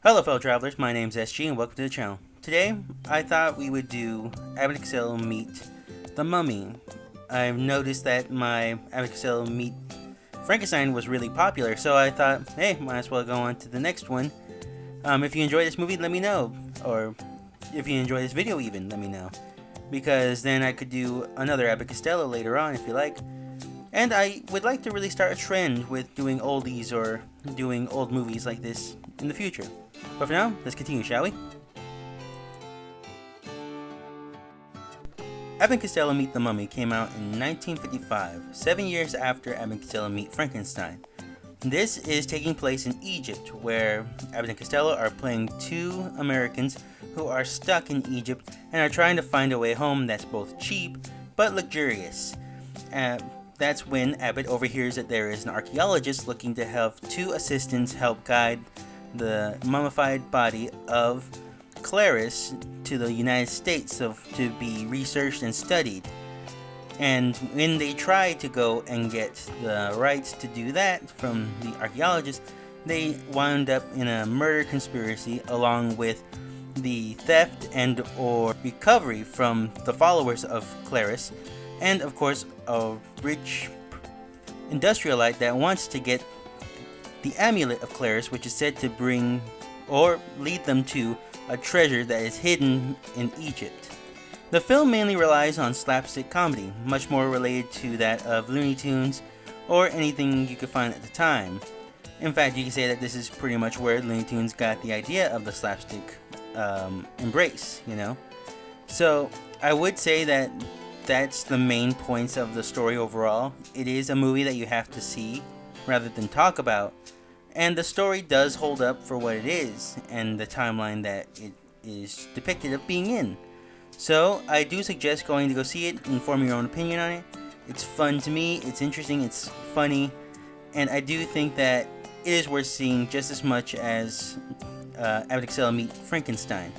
Hello fellow travelers, my name's SG and welcome to the channel. Today, I thought we would do Abbott and Costello meet The Mummy. I've noticed that my Abbott and Costello meet Frankenstein was really popular, so I thought, hey, might as well go on to the next one. If you enjoy this movie, let me know. Or if you enjoy this video even, let me know. Because then I could do another Abbott and Costello later on if you like. And I would like to really start a trend with doing oldies or doing old movies like this in the future. But for now, let's continue, shall we? Abbott and Costello Meet the Mummy came out in 1955, 7 years after Abbott and Costello Meet Frankenstein. This is taking place in Egypt, where Abbott and Costello are playing two Americans who are stuck in Egypt and are trying to find a way home that's both cheap but luxurious. That's when Abbott overhears that there is an archaeologist looking to have two assistants help guide the mummified body of Clarice to the United States to be researched and studied. And when they try to go and get the rights to do that from the archaeologist, they wound up in a murder conspiracy along with the theft and or recovery from the followers of Clarice, and of course a rich industrialite that wants to get the amulet of Clarice, which is said to bring or lead them to a treasure that is hidden in Egypt. The film mainly relies on slapstick comedy, much more related to that of Looney Tunes or anything you could find at the time. In fact, you can say that this is pretty much where Looney Tunes got the idea of the slapstick embrace, you know? So I would say that that's the main points of the story overall. It is a movie that you have to see rather than talk about, and the story does hold up for what it is and the timeline that it is depicted of being in. So I do suggest going to go see it and form your own opinion on it. It's fun to me, it's interesting, it's funny, and I do think that it is worth seeing just as much as Abbott and Costello Meet Frankenstein.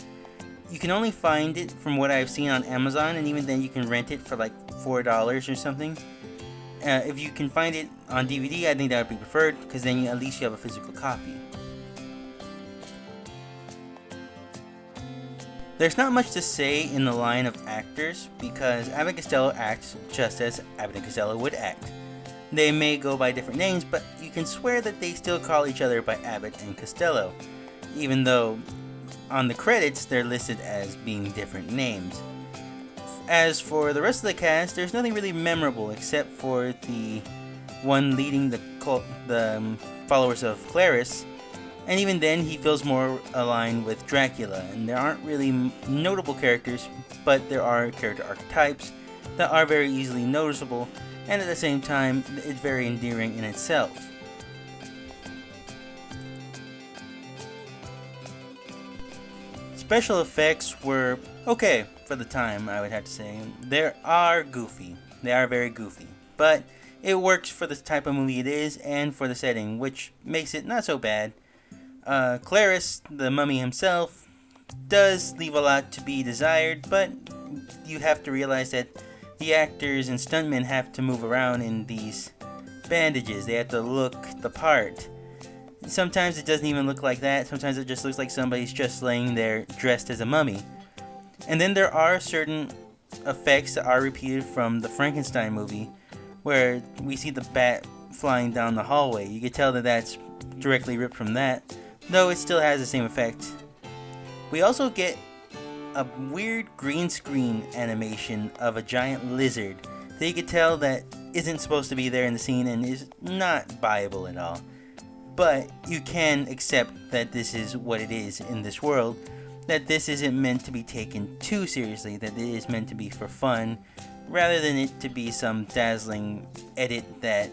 You can only find it from what I've seen on Amazon, and even then you can rent it for like $4 or something. If you can find it on DVD, I think that would be preferred, because then at least you have a physical copy. There's not much to say in the line of actors, because Abbott and Costello acts just as Abbott and Costello would act. They may go by different names, but you can swear that they still call each other by Abbott and Costello, even though on the credits they're listed as being different names. As for the rest of the cast, there's nothing really memorable except for the one leading the followers of Clarice, and even then he feels more aligned with Dracula, and there aren't really notable characters, but there are character archetypes that are very easily noticeable, and at the same time it's very endearing in itself. Special effects were okay for the time, I would have to say. They are goofy. They are very goofy. But it works for the type of movie it is and for the setting, which makes it not so bad. Clarice, the mummy himself, does leave a lot to be desired, but you have to realize that the actors and stuntmen have to move around in these bandages. They have to look the part. Sometimes it doesn't even look like that. Sometimes it just looks like somebody's just laying there dressed as a mummy. And then there are certain effects that are repeated from the Frankenstein movie, where we see the bat flying down the hallway. You can tell that that's directly ripped from that, though it still has the same effect. We also get a weird green screen animation of a giant lizard that you can tell that isn't supposed to be there in the scene and is not viable at all. But you can accept that this is what it is in this world, that this isn't meant to be taken too seriously, that it is meant to be for fun, rather than it to be some dazzling edit that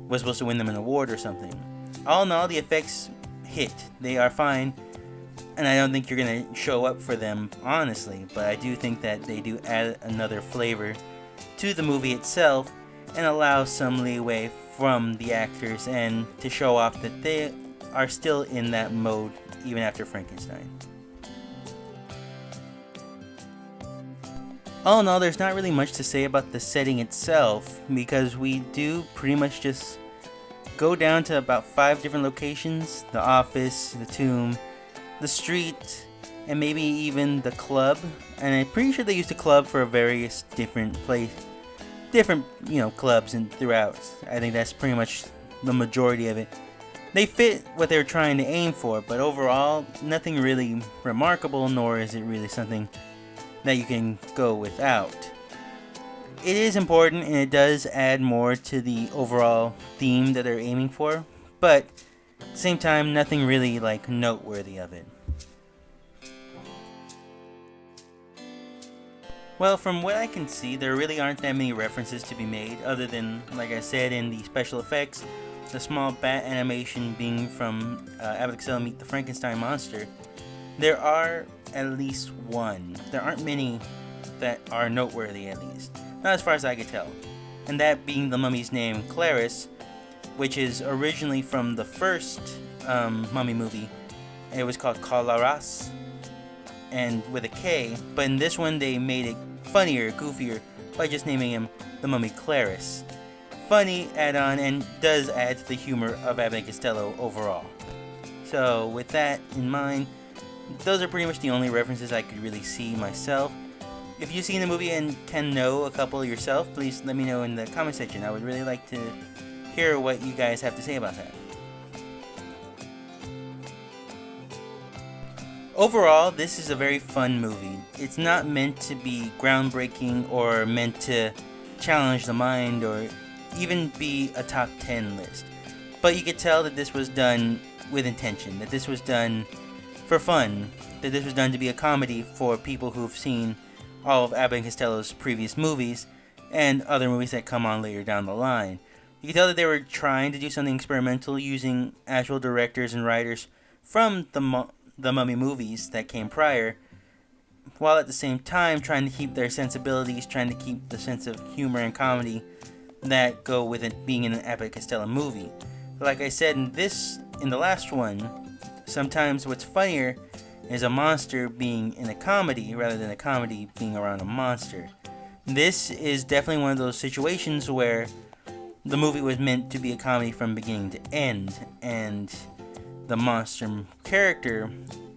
was supposed to win them an award or something. All in all, the effects hit. They are fine, and I don't think you're going to show up for them, honestly, but I do think that they do add another flavor to the movie itself and allow some leeway from the actors and to show off that they are still in that mode even after Frankenstein. All in all, there's not really much to say about the setting itself, because we do pretty much just go down to about 5 different locations: the office, the tomb, the street, and maybe even the club. And I'm pretty sure they used the club for various different clubs and throughout. I think that's pretty much the majority of it. They fit what they're trying to aim for, but overall, nothing really remarkable, nor is it really something that you can go without. It is important, and it does add more to the overall theme that they're aiming for, but at the same time, nothing really noteworthy of it. Well, from what I can see, there really aren't that many references to be made, other than, like I said, in the special effects, the small bat animation being from Abbott and Costello Meet the Frankenstein Monster. There are at least one. There aren't many that are noteworthy, at least. Not as far as I could tell. And that being the mummy's name, Clarice, which is originally from the first mummy movie. It was called Colaras, and with a K, but in this one they made it funnier, goofier, by just naming him the Mummy Clarice. Funny add-on, and does add to the humor of Abbott and Costello overall. So with that in mind, those are pretty much the only references I could really see myself. If you've seen the movie and can know a couple yourself, please let me know in the comment section. I would really like to hear what you guys have to say about that. Overall, this is a very fun movie. It's not meant to be groundbreaking or meant to challenge the mind or even be a top 10 list. But you could tell that this was done with intention, that this was done for fun, that this was done to be a comedy for people who've seen all of Abbott and Costello's previous movies and other movies that come on later down the line. You can tell that they were trying to do something experimental using actual directors and writers from the Mummy movies that came prior, while at the same time trying to keep their sensibilities, trying to keep the sense of humor and comedy that go with it being in an Abbott and Costello movie. Like I said in the last one, sometimes what's funnier is a monster being in a comedy rather than a comedy being around a monster. This is definitely one of those situations where the movie was meant to be a comedy from beginning to end, and the monster character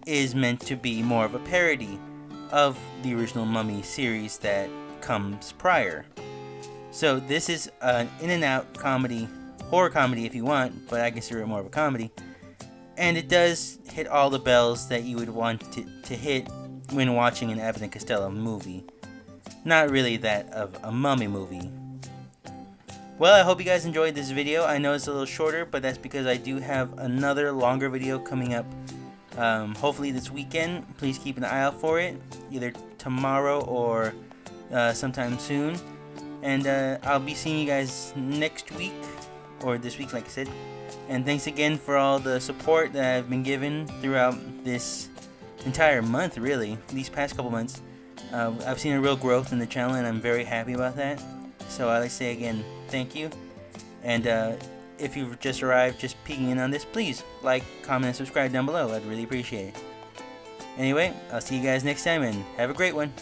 is meant to be more of a parody of the original Mummy series that comes prior. So this is an in and out comedy, horror comedy if you want, but I consider it more of a comedy. And it does hit all the bells that you would want to hit when watching an Abbott and Costello movie. Not really that of a Mummy movie. Well, I hope you guys enjoyed this video. I know it's a little shorter, but that's because I do have another longer video coming up hopefully this weekend. Please keep an eye out for it, either tomorrow or sometime soon. And I'll be seeing you guys next week, or this week like I said. And thanks again for all the support that I've been given throughout this entire month, really. These past couple months. I've seen a real growth in the channel, and I'm very happy about that. So I'd like to say again, thank you. And if you've just arrived, just peeking in on this, please like, comment, and subscribe down below. I'd really appreciate it. Anyway, I'll see you guys next time, and have a great one.